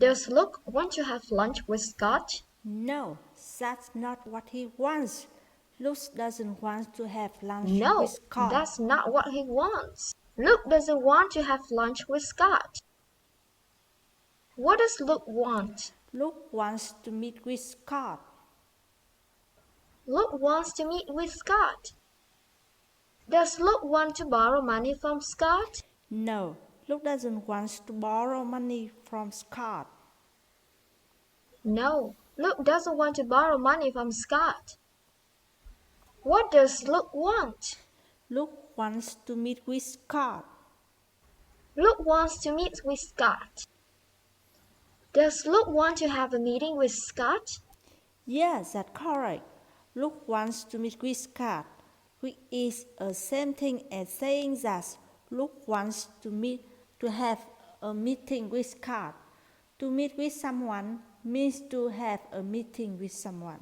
Does Luke want to have lunch with Scott? No, that's not what he wants. Luke doesn't want to have lunch No, with Scott. that's not what he wants. Luke doesn't want to have lunch with Scott. What does Luke want? Luke wants to meet with Scott. Luke wants to meet with Scott. Does Luke want to borrow money from Scott? No, Luke doesn't want to borrow money from Scott. No, Luke doesn't want to borrow money from Scott. What does Luke want? Luke wants to meet with Scott. Luke wants to meet with Scott. Does Luke want to have a meeting with Scott? Yes, that's correct. Luke wants to meet with Scott, which is the same thing as saying that Luke wants to have a meeting with Scott. To meet with someone means to have a meeting with someone.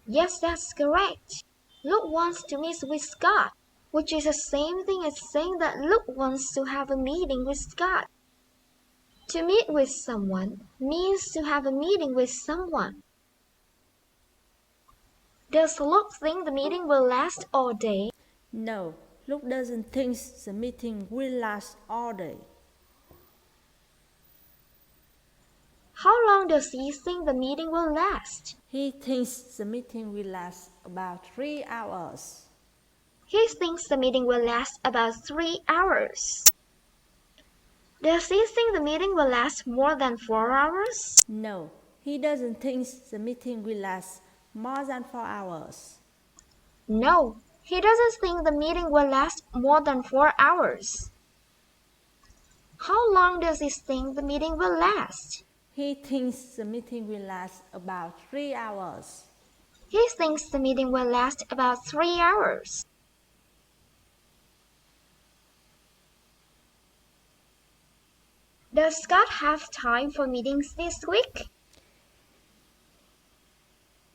Yes, that's correct. Luke wants to meet with Scott, which is the same thing as saying that Luke wants to have a meeting with Scott. To meet with someone means to have a meeting with someone. Does Luke think the meeting will last all day? No, Luke doesn't think the meeting will last all day. How long does he think the meeting will last? He thinks the meeting will last about 3 hours. He thinks the meeting will last about 3 hours. Does he think the meeting will last more than 4 hours? No, he doesn't think the meeting will last more than 4 hours. No, he doesn't think the meeting will last more than 4 hours. How long does he think the meeting will last? He thinks the meeting will last about 3 hours. He thinks the meeting will last about 3 hours. Does Scott have time for meetings this week?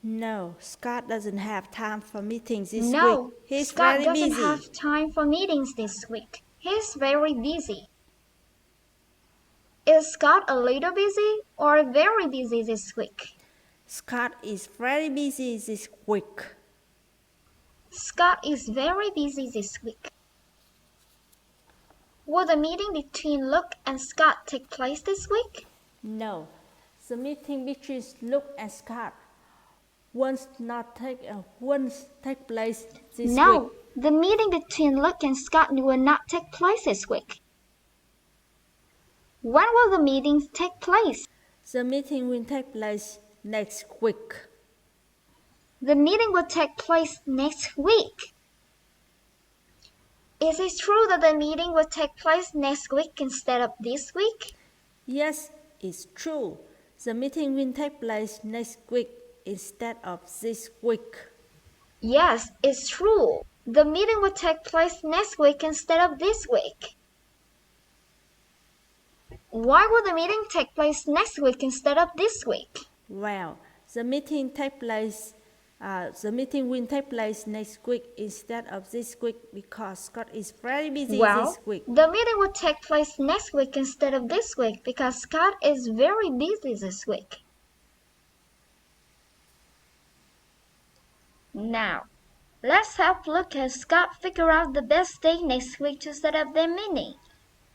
No, Scott doesn't have time for meetings this No, week. He's Scott very doesn't busy. have time for meetings this week. He's very busy. Is Scott a little busy or very busy this week? Scott is very busy this week. Scott is very busy this week. Will the meeting between Luke and Scott take place this week? No, the meeting between Luke and Scott won't take place this week. No, the meeting between Luke and Scott will not take place this week. When will the meeting take place? The meeting will take place next week. The meeting will take place next week. Is it true that the meeting will take place next week instead of this week? Yes, it's true. The meeting will take place next week instead of this week. Yes, it's true. The meeting will take place next week instead of this week. Why will the meeting take place next week instead of this week? Well, the meeting will take place next week instead of this week because Scott is very busy this week. The meeting will take place next week instead of this week because Scott is very busy this week. Now, let's help Luke and Scott figure out the best day next week to set up their meeting.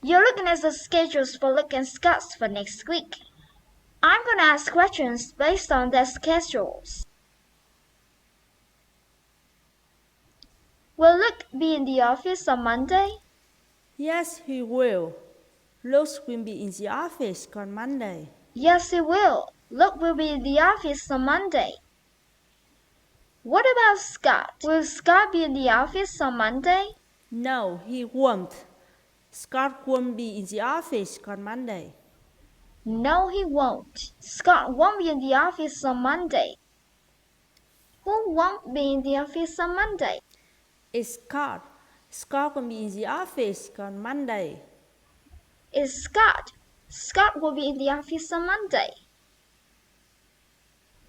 You're looking at the schedules for Luke and Scott for next week. I'm going to ask questions based on their schedules. Will Luke be in the office on Monday? Yes, he will. Luke will be in the office on Monday. Yes, he will. Luke will be in the office on Monday. What about Scott? Will Scott be in the office on Monday? No, he won't. Scott won't be in the office on Monday. No, he won't. Scott won't be in the office on Monday. Who won't be in the office on Monday? It's Scott. Scott will be in the office on Monday. It's Scott. Scott will be in the office on Monday.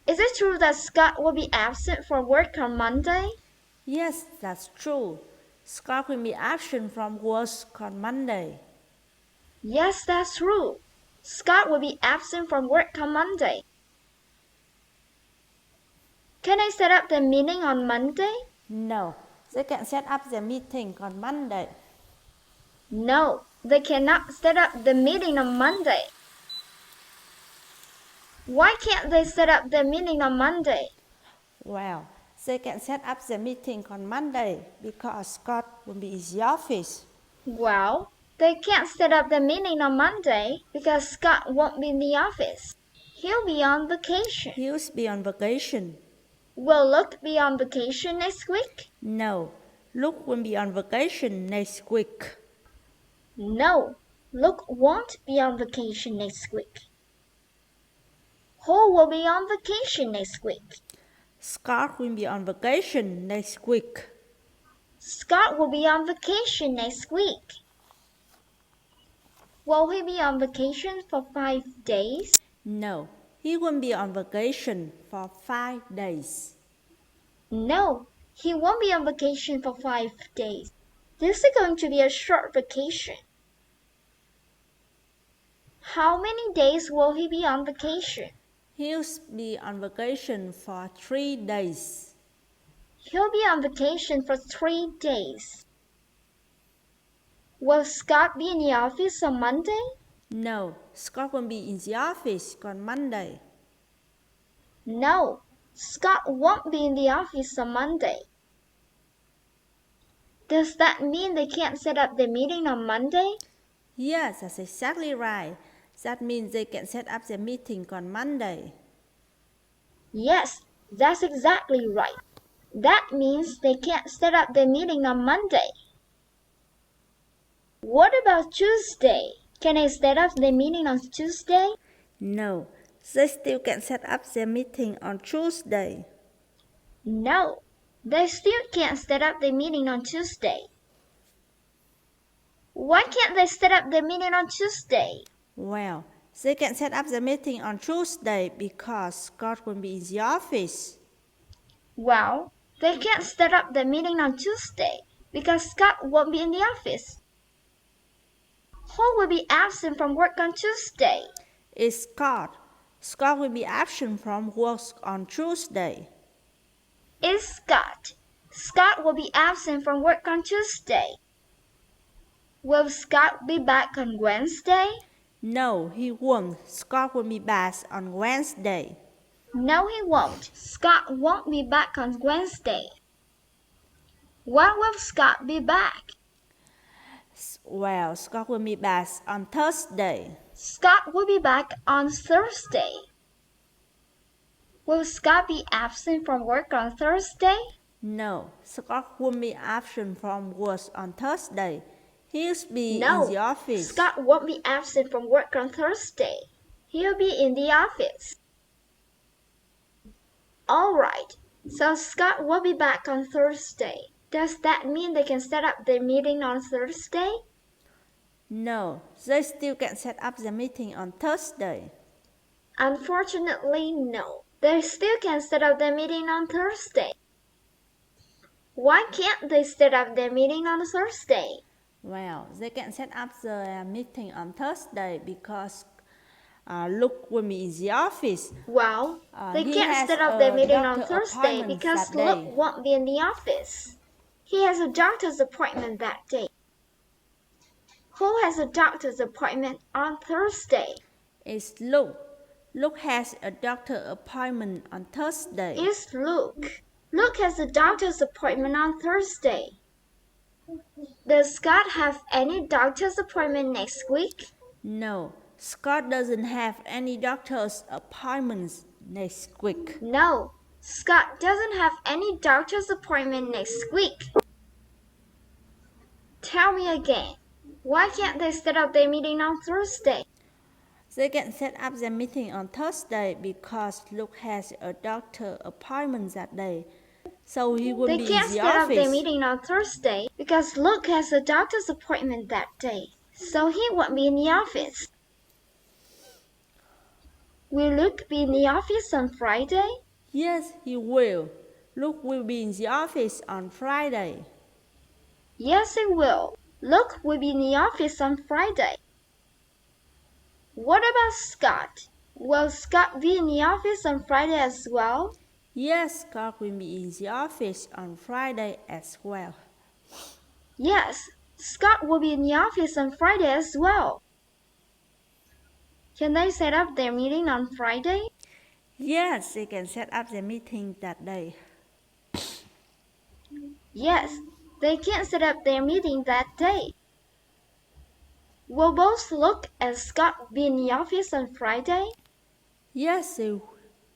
Is it true that Scott will be absent for work on Monday? Yes, that's true. Scott will be absent from work on Monday. Yes, that's true. Scott will be absent from work on Monday. Can I set up the meeting on Monday? No, they can set up the meeting on Monday. No, they cannot set up the meeting on Monday. Why can't they set up the meeting on Monday? Well, they can set up the meeting on Monday because Scott will be in the office. Well, they can't set up the meeting on Monday because Scott won't be in the office. He'll be on vacation. He'll be on vacation. Will Luke be on vacation next week? No, Luke will be on vacation next week. No, Luke won't be on vacation next week. Who will be on vacation next week? Scott will be on vacation next week. Scott will be on vacation next week. Will he be on vacation for 5 days? No, he won't be on vacation for 5 days. No, he won't be on vacation for 5 days. This is going to be a short vacation. How many days will he be on vacation? He'll be on vacation for 3 days. He'll be on vacation for 3 days. Will Scott be in the office on Monday? No, Scott won't be in the office on Monday. No, Scott won't be in the office on Monday. Does that mean they can't set up the meeting on Monday? Yes, that's exactly right. That means they can set up the meeting on Monday. Yes, that's exactly right. That means they can't set up the meeting on Monday. What about Tuesday? Can I set up the meeting on Tuesday? No, they still can set up the meeting on Tuesday. No, they still can't set up the meeting on Tuesday. Why can't they set up the meeting on Tuesday? Well, they can set up the meeting on Tuesday because Scott will be in the office. Well, they can't set up the meeting on Tuesday because Scott won't be in the office. Who will be absent from work on Tuesday? It's Scott. Scott will be absent from work on Tuesday. It's Scott. Scott will be absent from work on Tuesday. Will Scott be back on Wednesday? No, he won't. Scott will be back on Wednesday. No, he won't. Scott won't be back on Wednesday. When will Scott be back? Well, Scott will be back on Thursday. Scott will be back on Thursday. Will Scott be absent from work on Thursday? No, Scott won't be absent from work on Thursday. He'll be in No, the office. Scott won't be absent from work on Thursday. He'll be in the office. All right, so Scott will be back on Thursday. Does that mean they can set up their meeting on Thursday? No, they still can set up the meeting on Thursday. Unfortunately, no. They still can set up their meeting on Thursday. Why can't they set up their meeting on Thursday? Well, they can set up the meeting on Thursday because Luke will be in the office. Well, they he can't has set up a their meeting on doctor Thursday appointment because that day. Luke won't be in the office. He has a doctor's appointment that day. Who has a doctor's appointment on Thursday? It's Luke. Luke has a doctor appointment on Thursday. It's Luke. Luke has a doctor's appointment on Thursday. Does Scott have any doctor's appointment next week? No, Scott doesn't have any doctor's appointments next week. No, Scott doesn't have any doctor's appointment next week. Tell me again, why can't they set up their meeting on Thursday? They can set up the meeting on Thursday because Luke has a doctor appointment that day. So he will They be in can't the set up their office. meeting on Thursday because Luke has a doctor's appointment that day. So he won't be in the office. Will Luke be in the office on Friday? Yes, he will. Luke will be in the office on Friday. Yes, it will. Luke will be in the office on Friday. What about Scott? Will Scott be in the office on Friday as well? Yes, Scott will be in the office on Friday as well. Yes, Scott will be in the office on Friday as well. Can they set up their meeting on Friday? Yes, they can set up the meeting that day. Yes, they can set up their meeting that day. Will both Luke and Scott be in the office on Friday? Yes, they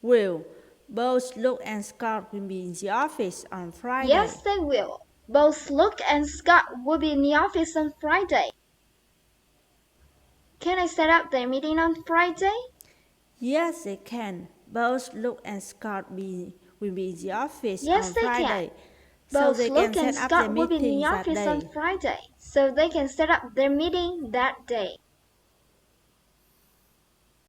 will. Both Luke and Scott will be in the office on Friday. Yes, they will. Both Luke and Scott will be in the office on Friday. Can I set up their meeting on Friday? Yes, they can. Both Luke and Scott will be in the office Yes, on they can. Friday, so Both they can Luke and set up their Scott will be in the meetings that office on day. Friday, so they can set up their meeting that day.